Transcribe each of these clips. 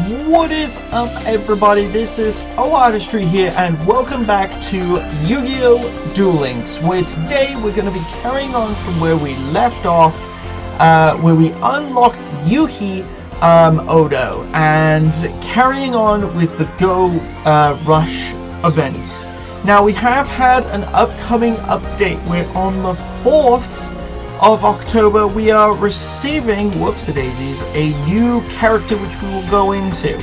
What is up, everybody? This is O-Artistry here, and welcome back to Yu-Gi-Oh! Duel Links, where today we're going to be carrying on from where we left off, where we unlocked Yuhi Odo, and carrying on with the Go Rush events. Now, we have had an upcoming update where on the 4th of October we are receiving, whoopsie-daisies, a new character which we will go into.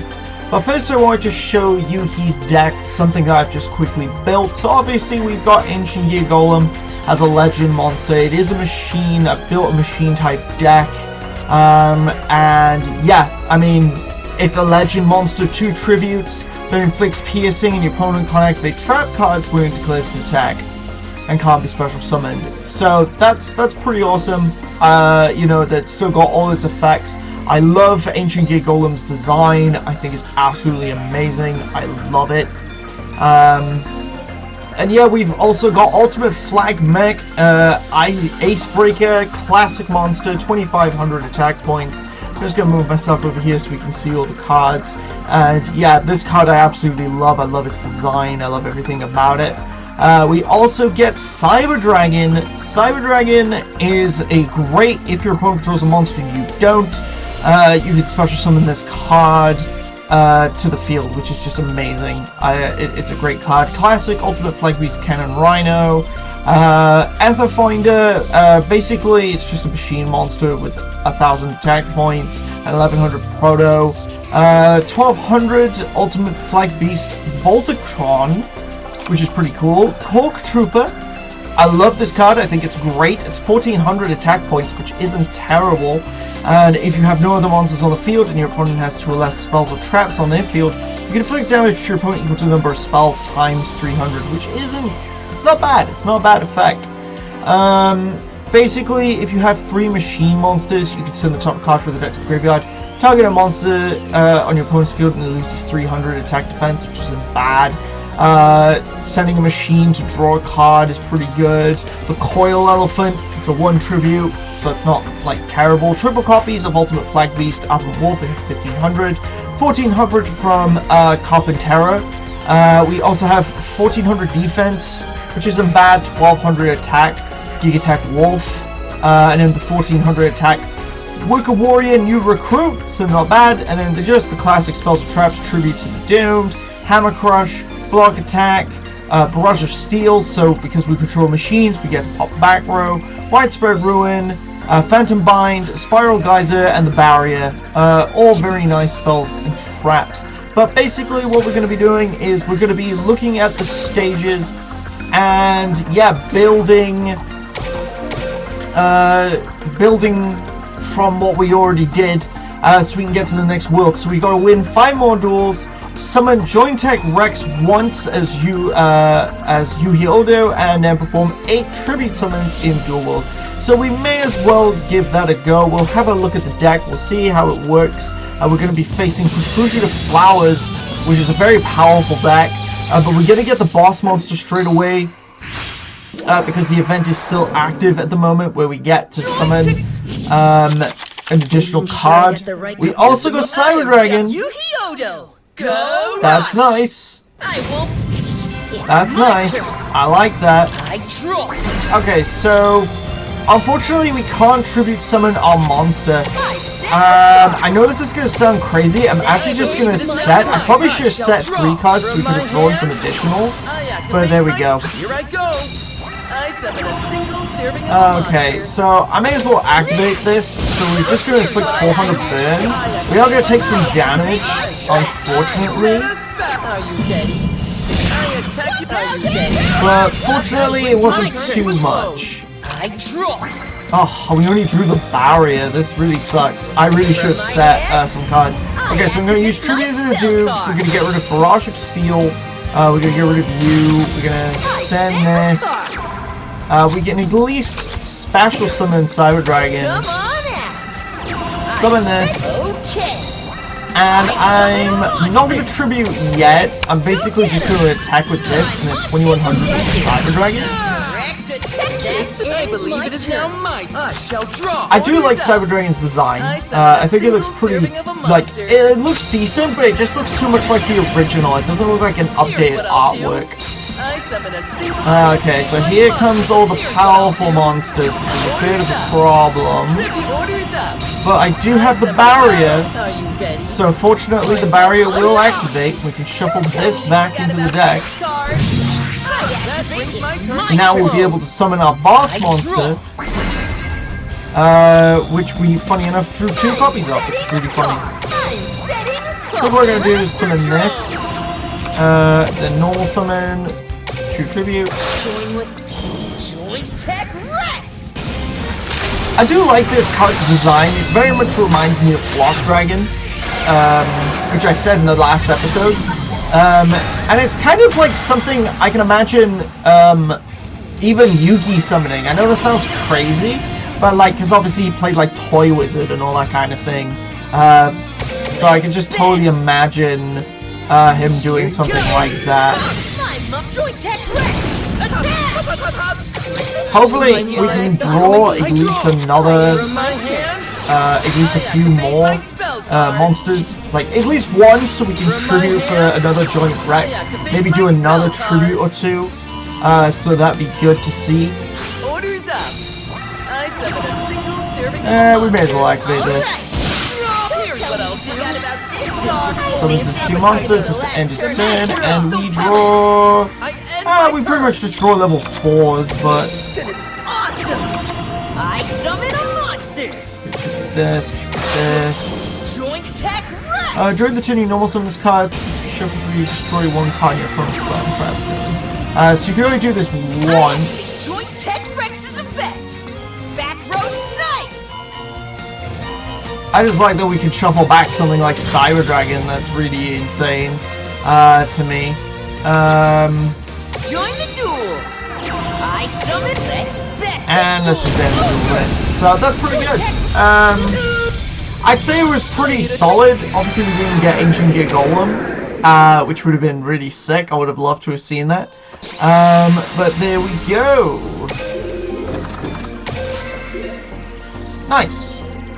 But first I want to show you his deck, something that I've just quickly built. So obviously we've got Ancient Yugioh as a legend monster. It is a machine. I've built a machine type deck. And yeah, I mean, it's a legend monster, 2 tributes that inflicts piercing, and your opponent can't activate trap cards when it declares an attack and can't be special summoned. So that's pretty awesome. You know, that's still got all its effects. I love Ancient Yugioh's design. I think it's absolutely amazing. I love it. And yeah, we've also got Ultimate Flag Mech, Acebreaker, classic monster, 2,500 attack points. I'm just gonna move myself over here so we can see all the cards. And yeah, this card I absolutely love. I love its design. I love everything about it. We also get Cyber Dragon. Cyber Dragon is a great, if your opponent controls a monster you don't, you can special summon this card to the field, which is just amazing. It's a great card. Classic Ultimate Flag Beast Cannon Rhino. Ether Finder, basically it's just a machine monster with 1,000 attack points and 1,100 proto. 1,200 Ultimate Flag Beast Voltacron, which is pretty cool. Cork Trooper. I love this card. I think it's great. It's 1,400 attack points, which isn't terrible. And if you have no other monsters on the field and your opponent has 2 or less spells or traps on their field, you can inflict damage to your opponent equal to the number of spells times 300, which isn't... It's not bad. It's not a bad effect. Basically, if you have 3 machine monsters, you can send the top card for the deck to the graveyard. Target a monster on your opponent's field and it loses 300 attack defense, which isn't bad. Sending a machine to draw a card is pretty good. The Coil Elephant, it's a 1 tribute, so it's not like terrible. Triple copies of Ultimate Flag Beast, Alpha Wolf at 1,500. 1,400 from Carpentera. We also have 1,400 defense, which isn't bad. 1,200 attack, Gig Attack Wolf, and then the 1,400 attack Wicker Warrior, New Recruit, so not bad. And then just the classic spells and traps, Tribute to the Doomed, Hammer Crush, Block Attack, Barrage of Steel, so because we control machines, we get to pop back row, Widespread Ruin, Phantom Bind, Spiral Geyser, and the Barrier. All very nice spells and traps. But basically what we're going to be doing is we're going to be looking at the stages and, yeah, building from what we already did, so we can get to the next world. So we got to win 5 more duels, summon Joint Tech Rex once as Yuhi Odo, and then perform 8 tribute summons in Duel World. So we may as well give that a go. We'll have a look at the deck, we'll see how it works. We're going to be facing Fushiguro Flowers, which is a very powerful deck, but we're going to get the boss monster straight away, because the event is still active at the moment, where we get to summon an additional card. We also got Cyber Dragon. That's nice. That's nice. I like that. Okay, so unfortunately we can't tribute summon our monster. I know this is going to sound crazy. I'm actually just going to set... I probably should have set 3 cards so we could have drawn some additionals. But there we go. Okay, so I may as well activate this. So we're just going to inflict 400 burn. We are going to take some damage, unfortunately. But fortunately it wasn't too much. Oh, we only drew the Barrier. This really sucks. I really should have set some cards. Okay, so I'm going to use Tribute to the Doomed. We're going to get rid of Barrage of Steel. We're going to get rid of you. We're going to send this. We can at least special summon Cyber Dragon. Summon this. And I'm not going to tribute yet. I'm basically just going to attack with this and then 2,100 with Cyber Dragon. this, I believe it is now my turn. I shall draw. I do like Cyber Dragon's design. I think it looks pretty, like, it looks decent, but it just looks too much like the original. It doesn't look like an updated artwork. Okay, so here comes all the powerful monsters, which is a bit of a problem. But I do have the barrier, so fortunately the barrier will activate. We can shuffle this back into the deck. Now we'll be able to summon our boss monster, which we, funny enough, drew 2 copies of, which is really funny. So what we're going to do is summon this, then normal summon, true tribute. I do like this card's design. It very much reminds me of Block Dragon, which I said in the last episode. And it's kind of like something I can imagine even Yugi summoning. I know this sounds crazy, but like, because obviously he played like Toy Wizard and all that kind of thing. So I can just totally imagine him doing something like that. Hopefully we can draw at least another, at least a few more monsters, like at least one, so we can tribute for another Joint Rex, maybe do another tribute or 2, so that'd be good to see. We may as well activate this. Summons his 2 monsters just to end his turn, and we draw... we pretty much just draw level 4s, but... Awesome! I summon a monster! This. Joint Tech Rex! During the turn, you normal summon this card, shuffle 3, destroy 1 card in your opponent's battlefield. So you can only do this once. Joint Tech Rex's effect! Back row snipe! I just like that we can shuffle back something like Cyber Dragon. That's really insane to me. Join the duel! I summon Let's Bet! And let's just end the duel. So that's pretty good. I'd say it was pretty solid. Obviously we didn't get Ancient Gear Golem, which would have been really sick. I would have loved to have seen that. But there we go. Nice.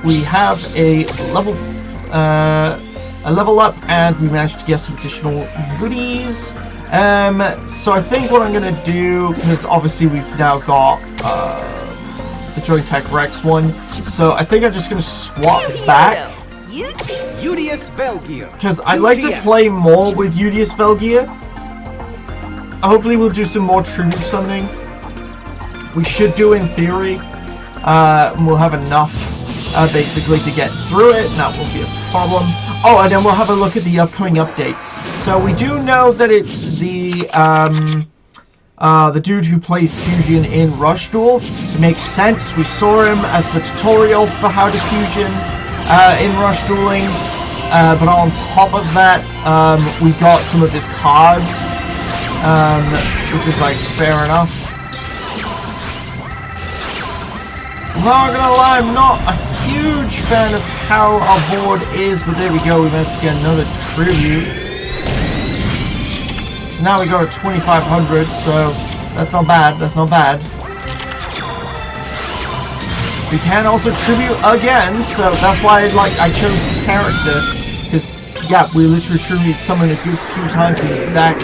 We have a level up, and we managed to get some additional goodies. So I think what I'm gonna do, because obviously we've now got the Joint Tech Rex one, so I think I'm just gonna swap back. Udius Velgear. Because I like to play more with Udius Velgear. Hopefully we'll do some more tribute summoning. We should do in theory. We'll have enough basically to get through it, and that won't be a problem. Oh, and then we'll have a look at the upcoming updates. So we do know that it's the dude who plays Fusion in Rush Duels. It makes sense. We saw him as the tutorial for how to Fusion in Rush Dueling. But on top of that, we got some of his cards, which is like fair enough. Not gonna lie, I'm not a huge fan of how our board is, but there we go, we managed to get another tribute. Now we go to 2,500, so that's not bad, that's not bad. We can also tribute again, so that's why I chose this character, because, yeah, we literally tribute summoned a good few times in this deck.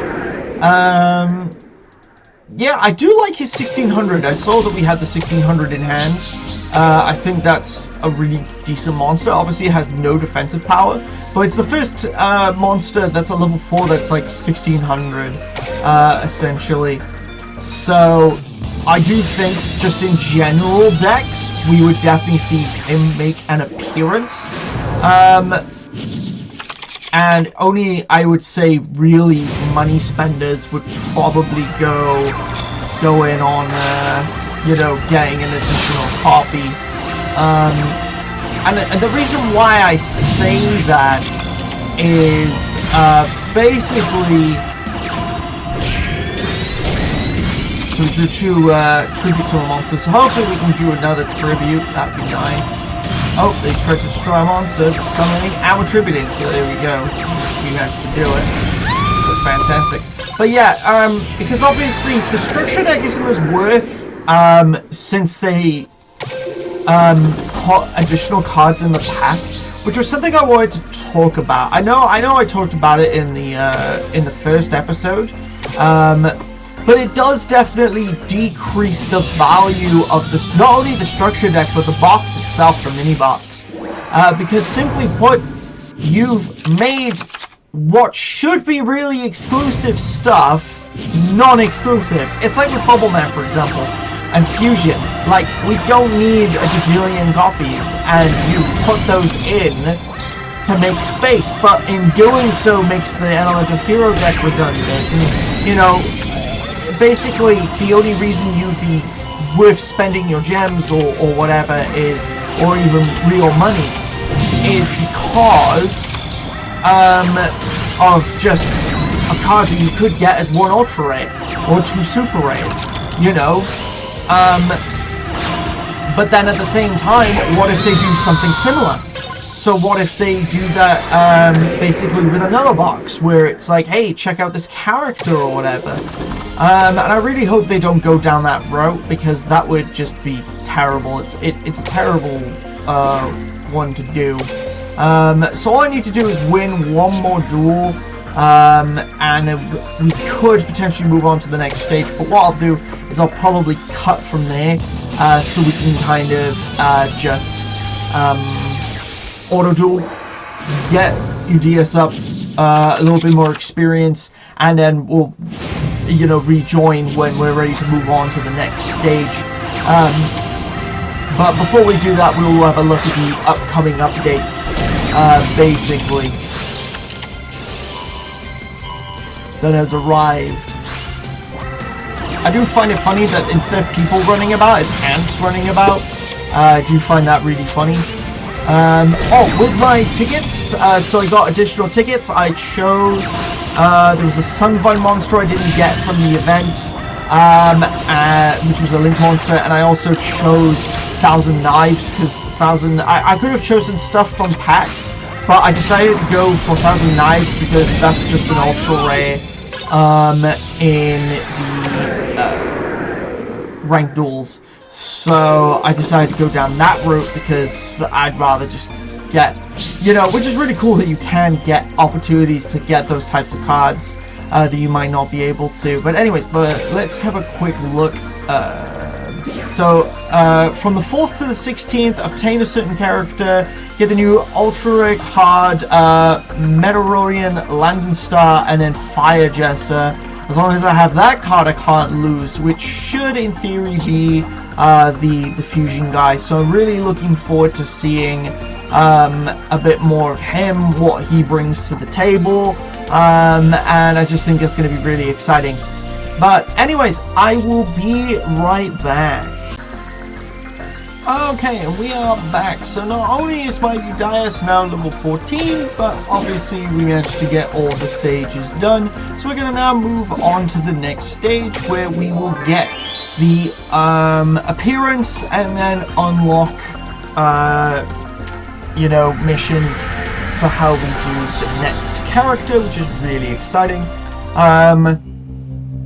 Yeah, I do like his 1600. I saw that we had the 1600 in hand. I think that's a really decent monster. Obviously, it has no defensive power, but it's the first monster that's a level 4 that's like 1600, essentially. So, I do think, just in general decks, we would definitely see him make an appearance. And only, I would say, really money spenders would probably go in on, you know, getting an additional copy. And the reason why I say that is, basically, so we drew 2 tributes to a monster, so hopefully we can do another tribute. That'd be nice. Oh, they tried to destroy a monster, summoning and we're tributing, so there we go. We managed to do it. That's fantastic. But yeah, because obviously the structure deck isn't as worth since they put additional cards in the pack, which was something I wanted to talk about. I know I talked about it in the first episode, but it does definitely decrease the value of this, not only the structure deck, but the box itself, the mini box, because simply put, you've made what should be really exclusive stuff non-exclusive. It's like with Bubble Man, for example, and Fusion. Like, we don't need a gazillion copies, and you put those in to make space, but in doing so makes the Elemental Hero deck redundant. And, you know, basically the only reason you'd be worth spending your gems or whatever is, or even real money, is because of just a card that you could get as one ultra rare or two super rares, you know. But then at the same time, what if they do something similar? So what if they do that basically with another box where it's like, hey, check out this character or whatever. And I really hope they don't go down that route, because that would just be terrible. It's a terrible one to do. So all I need to do is win one more duel, and we could potentially move on to the next stage. But what I'll do is I'll probably cut from there, so we can kind of just auto duel, get UDS up, a little bit more experience, and then we'll, you know, rejoin when we're ready to move on to the next stage. But before we do that, we'll have a look at the upcoming updates, basically, that has arrived. I do find it funny that instead of people running about, it's ants running about. I do find that really funny. Oh, with my tickets, so I got additional tickets. I chose, there was a Sunvine monster I didn't get from the event, which was a Link monster, and I also chose 1,000 Knives, because I could have chosen stuff from packs, but I decided to go for 1,000 Knives because that's just an ultra rare in the ranked duels. So I decided to go down that route because I'd rather just get, you know, which is really cool that you can get opportunities to get those types of cards that you might not be able to. But anyways, let's have a quick look. So from the 4th to the 16th, obtain a certain character, get the new ultra rare card, Meteorian, Landing Star, and then Fire Jester. As long as I have that card, I can't lose, which should in theory be the fusion guy. So I'm really looking forward to seeing a bit more of him, what he brings to the table, and I just think it's going to be really exciting. But anyways, I will be right back. Okay, and we are back. So not only is my Udias now level 14, but obviously we managed to get all the stages done. So we're going to now move on to the next stage, where we will get the appearance and then unlock, you know, missions for how we do the next character, which is really exciting.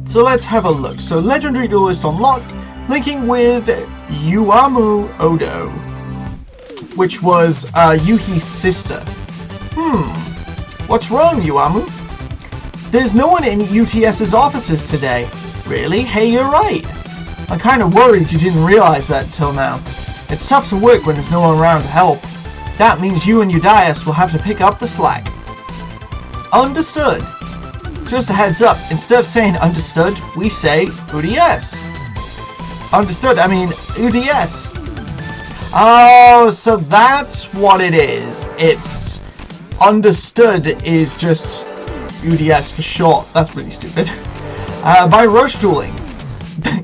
So let's have a look. So Legendary Duelist unlocked, linking with Yuamu Odo, which was Yuhi's sister. What's wrong, Yuamu? There's no one in UTS's offices today. Really? Hey, you're right. I'm kind of worried you didn't realize that until now. It's tough to work when there's no one around to help. That means you and Udias will have to pick up the slack. Understood. Just a heads up, instead of saying understood, we say UDS. Understood, I mean UDS. Oh, so that's what it is. It's understood is just UDS for short. That's really stupid. By Rush Dueling.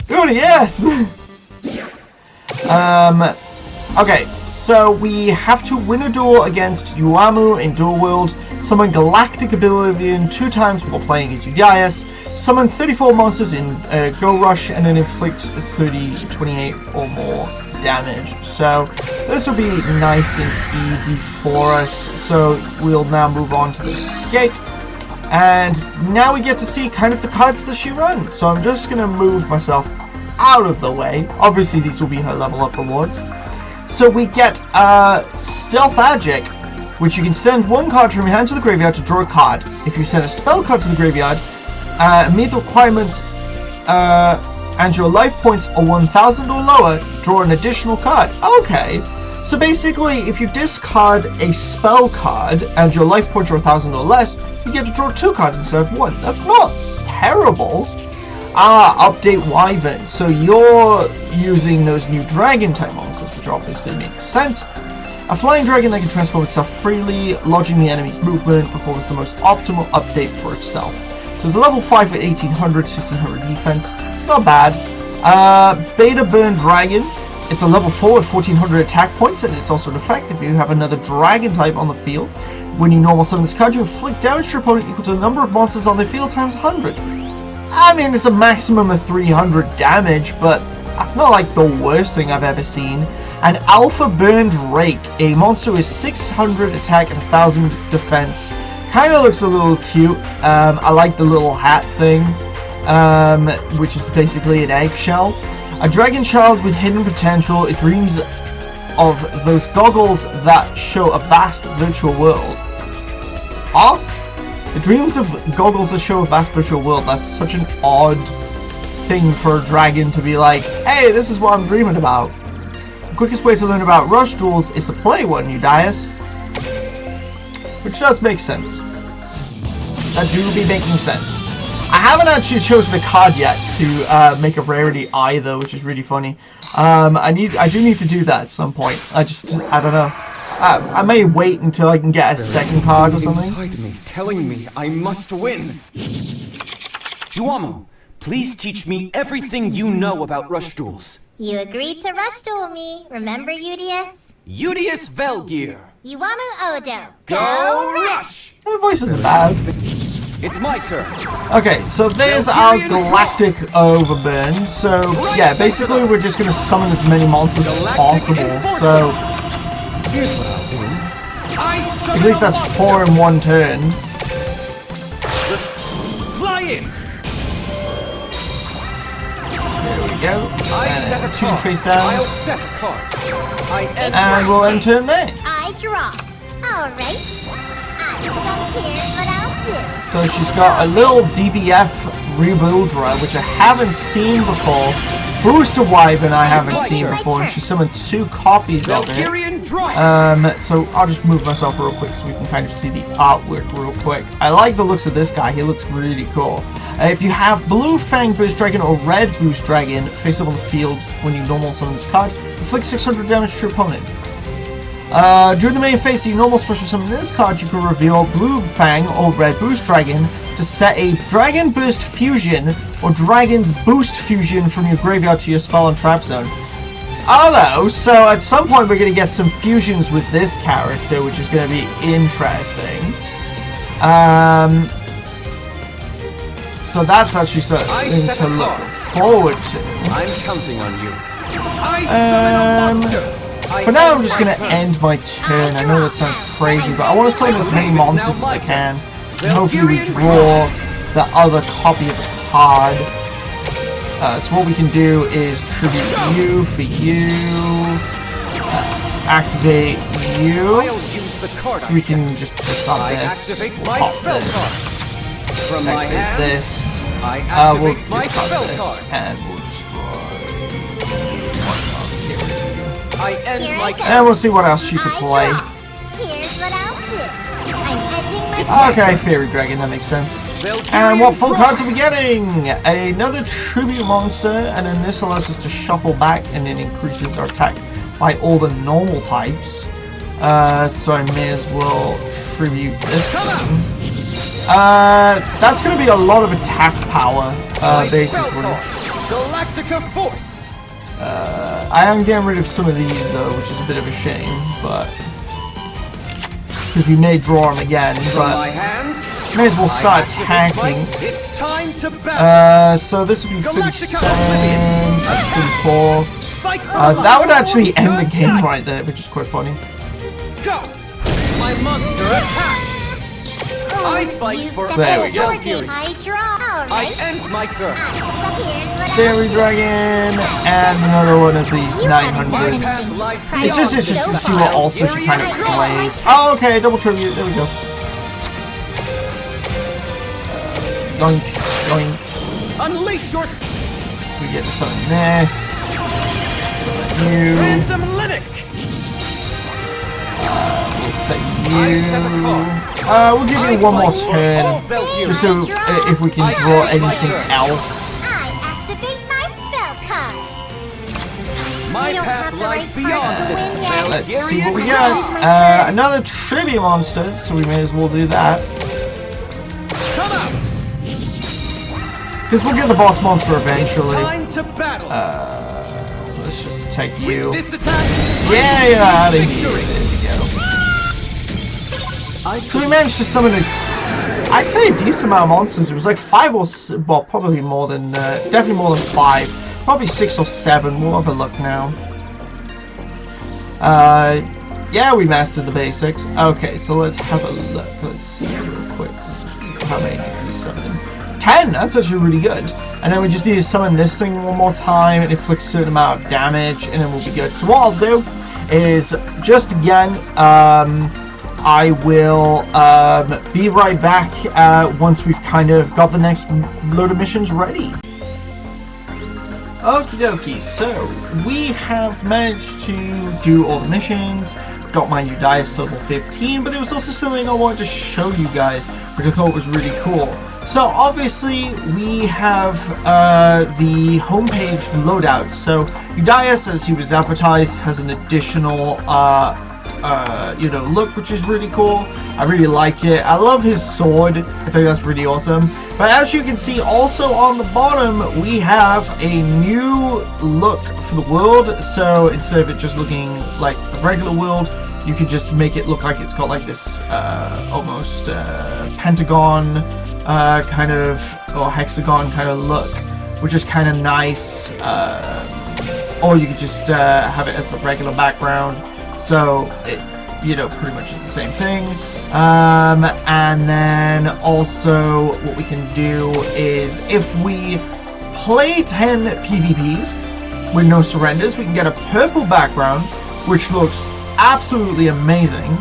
UDS! Okay, so we have to win a duel against Yuamu in Duel World, summon Galactic Oblivion 2 times while playing as Udias, summon 34 monsters in Go Rush, and then inflict 28 or more damage. So this will be nice and easy for us. So we'll now move on to the next gate. And now we get to see kind of the cards that she runs. So I'm just going to move myself out of the way. Obviously, these will be her level up rewards. So we get Stealth Magic, which you can send one card from your hand to the graveyard to draw a card. If you send a spell card to the graveyard, meet the requirements and your life points are 1,000 or lower, draw an additional card. Okay, so basically if you discard a spell card and your life points are 1,000 or less, you get to draw 2 cards instead of 1. That's not terrible. Update Wyvern. So you're using those new dragon type monsters, which obviously makes sense. A flying dragon that can transform itself freely, lodging the enemy's movement, performs the most optimal update for itself. So it's a level 5 with 1800, 1600 defense. It's not bad. Beta Burn Dragon. It's a level 4 with 1400 attack points, and it's also an effect if you have another dragon type on the field. When you normal summon this card, you inflict damage to your opponent equal to the number of monsters on the field times 100. I mean, it's a maximum of 300 damage, but not like the worst thing I've ever seen. An Alpha Burn Drake, a monster with 600 attack and 1000 defense. Kind of looks a little cute. I like the little hat thing, which is basically an eggshell. A dragon child with hidden potential. It dreams of those goggles that show a vast virtual world. It dreams of goggles that show a vast virtual world. That's such an odd thing for a dragon to be like, hey, this is what I'm dreaming about. The quickest way to learn about rush duels is to play one, Eudias. Which does make sense. That do be making sense. I haven't actually chosen a card yet to make a rarity either, which is really funny. I do need to do that at some point. I don't know. I may wait until I can get a second card or something. Inside me, telling me I must win. Yuamu, please teach me everything you know about rush duels. You agreed to rush duel me, remember, Yudius? Yudius Velgear. Yuamu Odo. Go rush! My voice isn't bad. It's my turn. Okay, so there's our Galactic Overburn. So, yeah, basically we're just going to summon as many monsters as possible. So, Here's what I'll do. at least that's 4 in one turn. Just fly in. There we go. I set a And 2 card. face down. I'll set a card. I end And my we'll turn. end turn there. I draw. Alright. Here's what I'll do. So she's got a little DBF Rebuilder, which I haven't seen before. Booster Wyvern I haven't seen before, and she summoned 2 copies of it. Valkyrian Drive. So I'll just move myself real quick so we can kind of see the artwork real quick. I like the looks of this guy, he looks really cool. If you have Blue Fang Boost Dragon or Red Boost Dragon face up on the field when you normal summon this card, inflict 600 damage to your opponent. During the main phase, you normal special summon this card, you can reveal Blue Fang or Red Boost Dragon to set a Dragon Burst Fusion or Dragon's Boost Fusion from your graveyard to your spell and trap zone. Hello, so at some point we're going to get some fusions with this character, which is going to be interesting. So that's actually something to look forward to. I'm counting on you. I summon a monster. For now, I'm just going to end my turn. I know that sounds crazy, but I want to summon as many monsters as I can. And hopefully we draw the other copy of the card. So what we can do is tribute you for you. Activate you. I'll use the card We can just stop I this. activate We'll my pop spell this. card. From my Activate hand, this. I We'll activate my discard spell this. card. And we'll destroy. I end Here my I go. turn. And we'll see what else she could play. Here's what I'll do. I'm ending my Okay, Fairy Dragon, that makes sense. Valkyrian And what full Drive. cards are we getting? Another Tribute Monster, and then this allows us to shuffle back and then increases our attack by all the normal types. So I may as well tribute this thing. That's going to be a lot of attack power, My spell basically. card. Galactica Force. I am getting rid of some of these though, which is a bit of a shame, but because we may draw them again, From my but hand, may as well start I activate my attacking. It's time to battle. So this would be Galactica 37, Oblivion. that's 34. Fight for That would life. actually end the Good game night. right there, which is quite funny. Go. My monster attacks. I fight You for step There we in go. your game. I draw. I Alright. end my turn. So here's what Fairy Dragon, and another one of these You haven't 900s. done anything lies surprising It's just interesting to see what also she kind of plays. Oh, okay, double tribute. There we go. Yoink, yoink. Unleash your We get to summon this. Summon you. Transamlinic. We'll say I set a you. We'll give you one more turn. Just so if we can draw anything else. I activate my spell card. My You don't path have the lies right beyond cards to this win yet. Let's see what we got. Another trivia monster, so we may as well do that. Come out. Because we'll get the boss monster It's eventually. time to battle. Let's just take you. This attack. Yeah, you're out of here. Victory. There we go. So we managed to summon I'd say a decent amount of monsters. It was like 5 or well, probably more than, definitely more than 5. Probably 6 or 7. We'll have a look now. Yeah, we mastered the basics. Okay, so let's have a look. Let's see real quick. How many did we summon? 10! That's actually really good. And then we just need to summon this thing one more time. It inflicts a certain amount of damage, and then we'll be good. So what I'll do is, just again, I will be right back once we've kind of got the next load of missions ready. Okie dokie, so we have managed to do all the missions, got my Udias to level 15, but there was also something I wanted to show you guys, which I thought was really cool. So obviously we have the homepage loadout. So Udias, as he was advertised, has an additional you know, look, which is really cool. I really like it. I love his sword. I think that's really awesome. But as you can see, also on the bottom, we have a new look for the world. So instead of it just looking like the regular world, you can just make it look like it's got like this almost pentagon kind of, or hexagon kind of look, which is kind of nice. Or you could just have it as the regular background. So it, you know, pretty much is the same thing. And then also what we can do is if we play 10 PvPs with no surrenders, we can get a purple background, which looks absolutely amazing.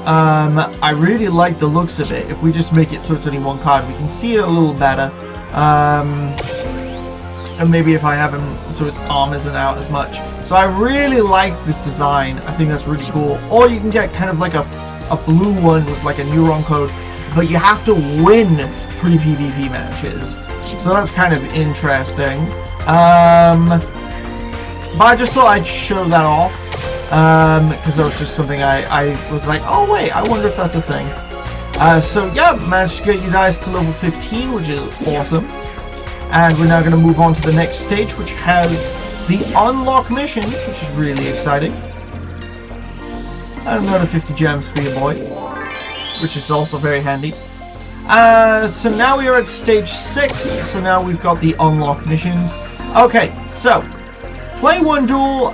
I really like the looks of it. If we just make it so it's only one card, we can see it a little better. And maybe if I have him so his arm isn't out as much. So I really like this design. I think that's really cool. Or you can get kind of like a blue one with like a neuron code, but you have to win 3 PvP matches. So that's kind of interesting. But I just thought I'd show that off. Because that was just something I was like, oh wait, I wonder if that's a thing. So yeah, managed to get you guys to level 15, which is awesome. And we're now going to move on to the next stage, which has the unlock missions, which is really exciting. And another 50 gems for your boy, which is also very handy. So now we are at stage 6, so now we've got the unlock missions. Okay, so play one duel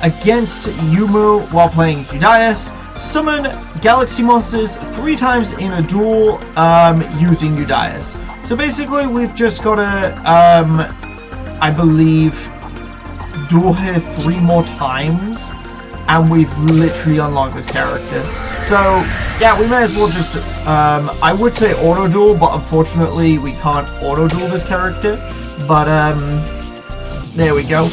against Yuamu while playing Udias. Summon galaxy monsters 3 times in a duel using Udias. So basically we've just got to, I believe, duel here 3 more times, and we've literally unlocked this character. So yeah, we may as well just, I would say auto duel, but unfortunately we can't auto duel this character. But there we go.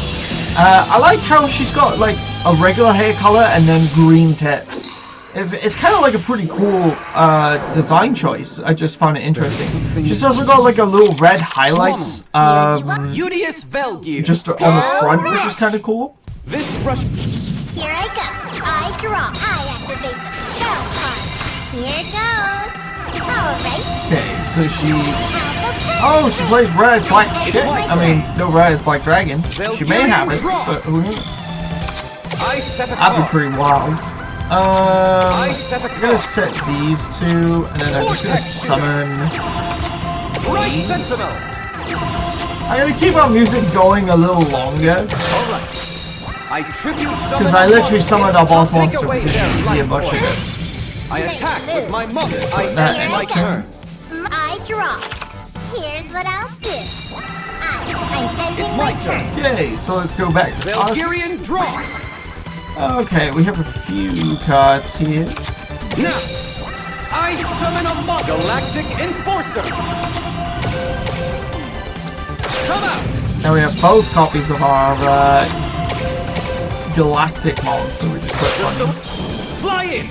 I like how she's got like a regular hair color and then green tips. It's kind of like a pretty cool design choice. I just found it interesting. She's also got like a little red highlights Udias Velgear. just on the front, which is kind of cool. This rush. Here I go. I draw. I activate the spell card. Here goes. Alright. Okay, so she... Have a Oh, she plays red as black shit. I mean, no red as black dragon. She may have it, but who knows? I set a That'd be card. pretty wild. I set a I'm gonna card. set these 2, and then I'm just gonna summon Right these. Sentinel. I'm gonna keep our music going a little longer, Alright. I tribute summon because I literally monsters summoned our boss to take monster away because their she should be a life bunch of force. it. I Nice attack move. with my monster. I that end my ends. turn. I draw. Here's what I'll do. I'm bending It's my turn. Yay, so let's go back to us. Valkyrian draw. Okay, we have a few cards here. Now, I summon a monster. Galactic Enforcer. Come out. Now we have both copies of our Galactic monster, which is quite funny. Fly in.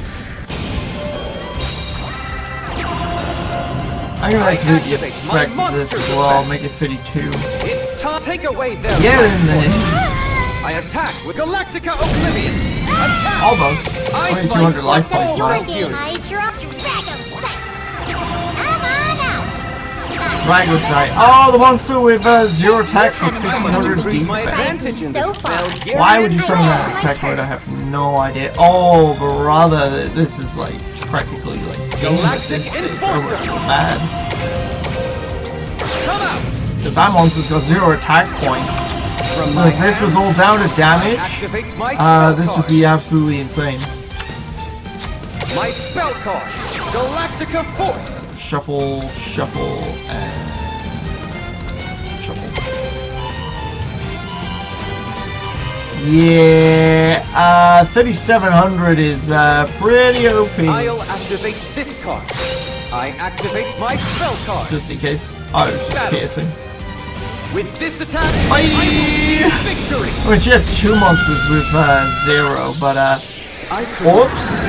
I'm gonna make activate my this monster as well, effect. make it 52. It's time. Take away their Get life in there! force. I attack with Galactica Oblivion. Attack. Almost. I Only fight 200 life That's points your left. game. I draw Dragon Sight. Come on out. Dragon Sight. Oh, the monster with 0 attack for I must 1500 increase my defense. advantage in So this far. Valkyrian Why would you I summon know, that it's my attack mode? turn. I have no idea. Oh, brother, this is like practically like Galactic this is Enforcer. so bad. Come out. Because that monster's got 0 attack point. From So my if this was hand, all down to I damage, activate my spell this would card. be absolutely insane. My spell card, Galactica Force. Shuffle, shuffle, and shuffle. Yeah, 3700 is pretty OP. I'll activate this card. I activate my spell card. Just in case. Oh, it's just Battle. piercing. With this attack, Bye. I will see victory. Which you have 2 monsters with 0, but I oops.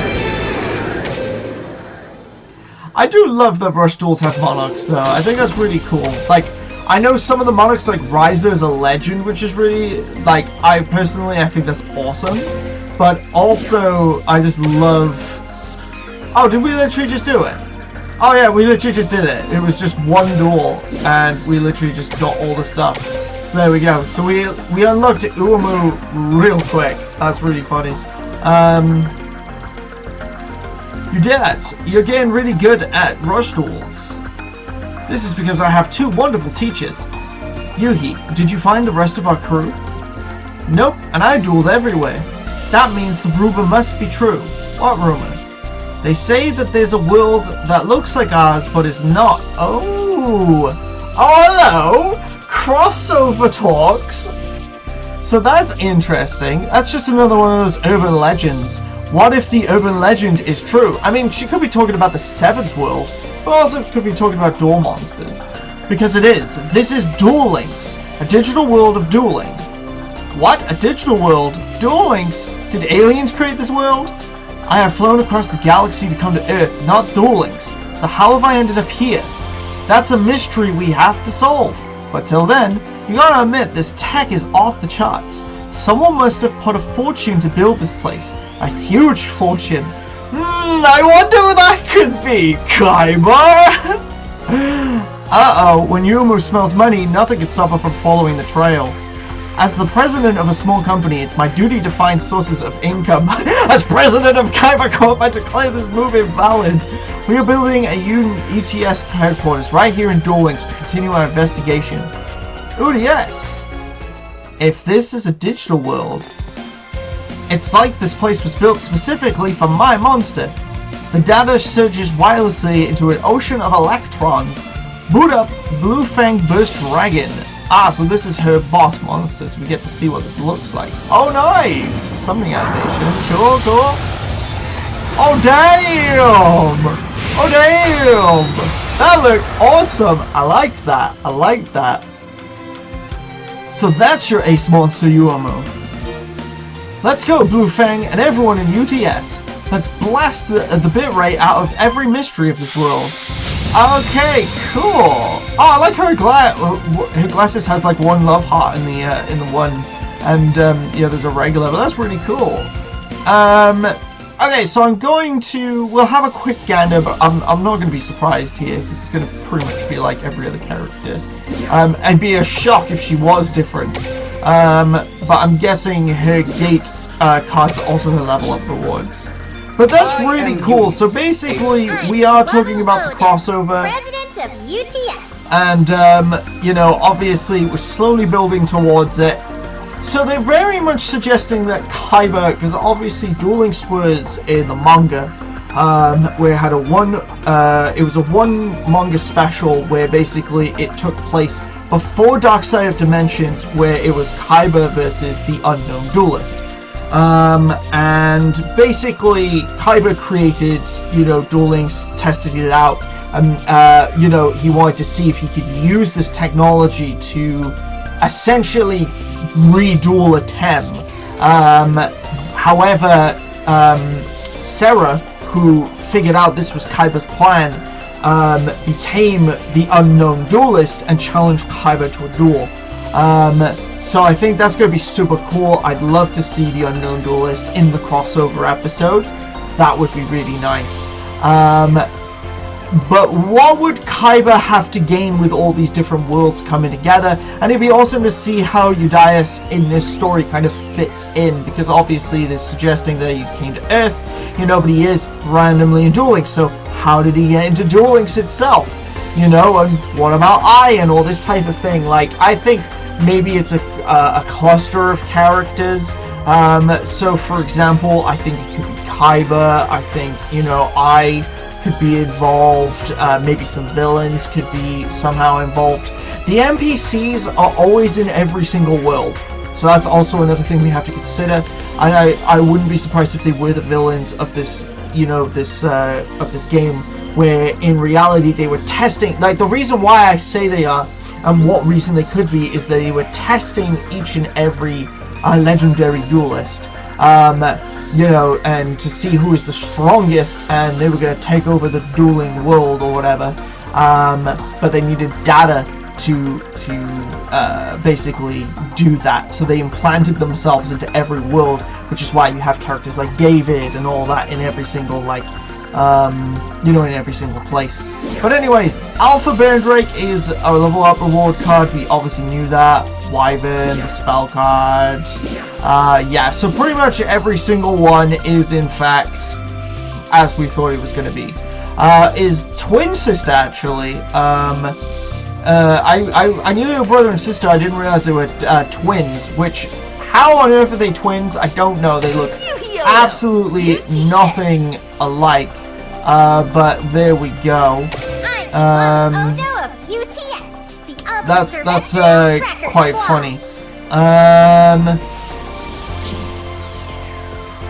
I do love that Rush Duels have monarchs though. I think that's really cool. Like, I know some of the monarchs, like Riser is a legend, which is really, like, I think that's awesome. But also, I just love... Oh, did we literally just do it? Oh yeah, we literally just did it. It was just one duel, and we literally just got all the stuff. So there we go. So we unlocked Yuamu real quick. That's really funny. You did that. You're getting really good at rush duels. This is because I have 2 wonderful teachers. Yuhi, did you find the rest of our crew? Nope, and I dueled everywhere. That means the rumor must be true. What rumor? They say that there's a world that looks like ours, but is not. Oh, hello! Crossover talks! So that's interesting. That's just another one of those urban legends. What if the urban legend is true? I mean, she could be talking about the 7th world, but also could be talking about duel monsters. Because it is. This is Duel Links, a digital world of dueling. What? A digital world? Duel Links? Did aliens create this world? I have flown across the galaxy to come to Earth, not Duel Links. So how have I ended up here? That's a mystery we have to solve. But till then, you gotta admit this tech is off the charts. Someone must have put a fortune to build this place. A huge fortune. I wonder who that could be, Kaiba! Uh-oh, when Yuamu smells money, nothing can stop her from following the trail. As the president of a small company, it's my duty to find sources of income. As president of Kaiba Corp, I declare this move invalid. We are building a UTS headquarters right here in Duel Links to continue our investigation. UTS! If this is a digital world, it's like this place was built specifically for my monster. The data surges wirelessly into an ocean of electrons. Boot up Blue Fang Burst Dragon. Ah, so this is her boss monster, so we get to see what this looks like. Oh, nice! Summoning animation. Cool, cool. Oh, damn! Oh, damn! That looked awesome! I like that. I like that. So that's your ace monster, Yuamu. Let's go, Blue Fang, and everyone in UTS. Let's blast the bitrate out of every mystery of this world. Okay, cool. Oh, I like her her glasses has like one love heart in the one, and yeah, there's a regular, but that's really cool. Okay, so we'll have a quick gander, but I'm not going to be surprised here because it's going to pretty much be like every other character. It'd be a shock if she was different. But I'm guessing her gate cards are also her level up rewards. But that's really cool. So basically, we are talking about the crossover. President of UTS. And, you know, obviously we're slowly building towards it. So they're very much suggesting that Kaiba, because obviously Duel Links was in the manga, where it had it was a one manga special where basically it took place before Dark Side of Dimensions, where it was Kaiba versus the Unknown Duelist. And basically Kaiba created, Duel Links, tested it out, and he wanted to see if he could use this technology to essentially reduel a Tem. However, Sarah, who figured out this was Kaiba's plan, became the Unknown Duelist and challenged Kaiba to a duel. So I think that's going to be super cool. I'd love to see the Unknown Duelist in the crossover episode. That would be really nice. But what would Kaiba have to gain with all these different worlds coming together? And it'd be awesome to see how Eudias in this story kind of fits in, because obviously they're suggesting that he came to Earth, but he is randomly in Duel Links, so how did he get into Duel Links itself? And what about I and all this type of thing? Like, I think maybe it's a cluster of characters. So for example, I think it could be Kaiba, I think, I could be involved, maybe some villains could be somehow involved. The NPCs are always in every single world, so that's also another thing we have to consider. And I wouldn't be surprised if they were the villains of this, of this game, where in reality they were testing, like the reason why I say they are, and what reason they could be, is that they were testing each and every legendary duelist, and to see who is the strongest, and they were going to take over the dueling world or whatever, but they needed data to basically do that, so they implanted themselves into every world, which is why you have characters like David and all that in every single, like, in every single place. But anyways, Alpha Banedrake is a level up reward card. We obviously knew that. Wyvern, the spell card. Yeah, so pretty much every single one is in fact as we thought it was going to be. Is twin sister actually. I knew they were brother and sister. I didn't realize they were twins. Which, how on earth are they twins? I don't know. They look absolutely nothing alike. But there we go. That's quite funny.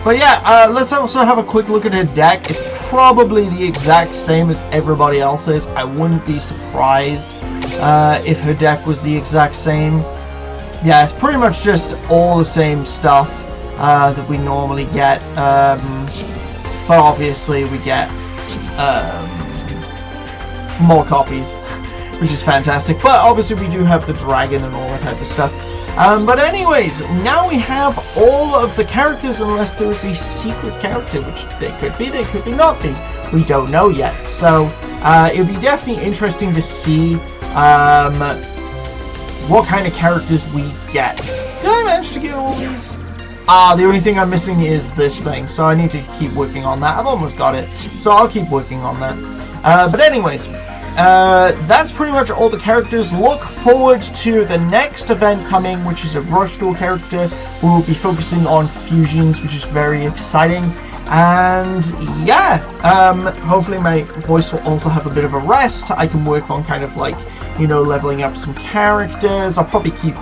But yeah, let's also have a quick look at her deck. It's probably the exact same as everybody else's. I wouldn't be surprised if her deck was the exact same. Yeah, it's pretty much just all the same stuff that we normally get. But obviously we get more copies, which is fantastic. But obviously we do have the dragon and all that type of stuff. But anyways, now we have all of the characters, unless there is a secret character, which they could not be. We don't know yet. So it would be definitely interesting to see what kind of characters we get. Did I manage to get all these? The only thing I'm missing is this thing, so I need to keep working on that. I've almost got it, so I'll keep working on that. But anyways, that's pretty much all the characters. Look forward to the next event coming, which is a Rush Duel character. We will be focusing on fusions, which is very exciting. And yeah, hopefully my voice will also have a bit of a rest. I can work on kind of like, leveling up some characters. I'll probably keep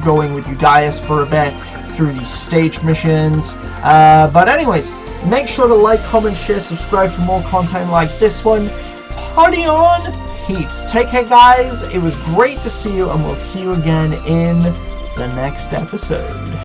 going with Eudias for a bit through these stage missions. But anyways, make sure to like, comment, share, subscribe for more content like this one. Party on, peeps. Take care, guys. It was great to see you, and we'll see you again in the next episode.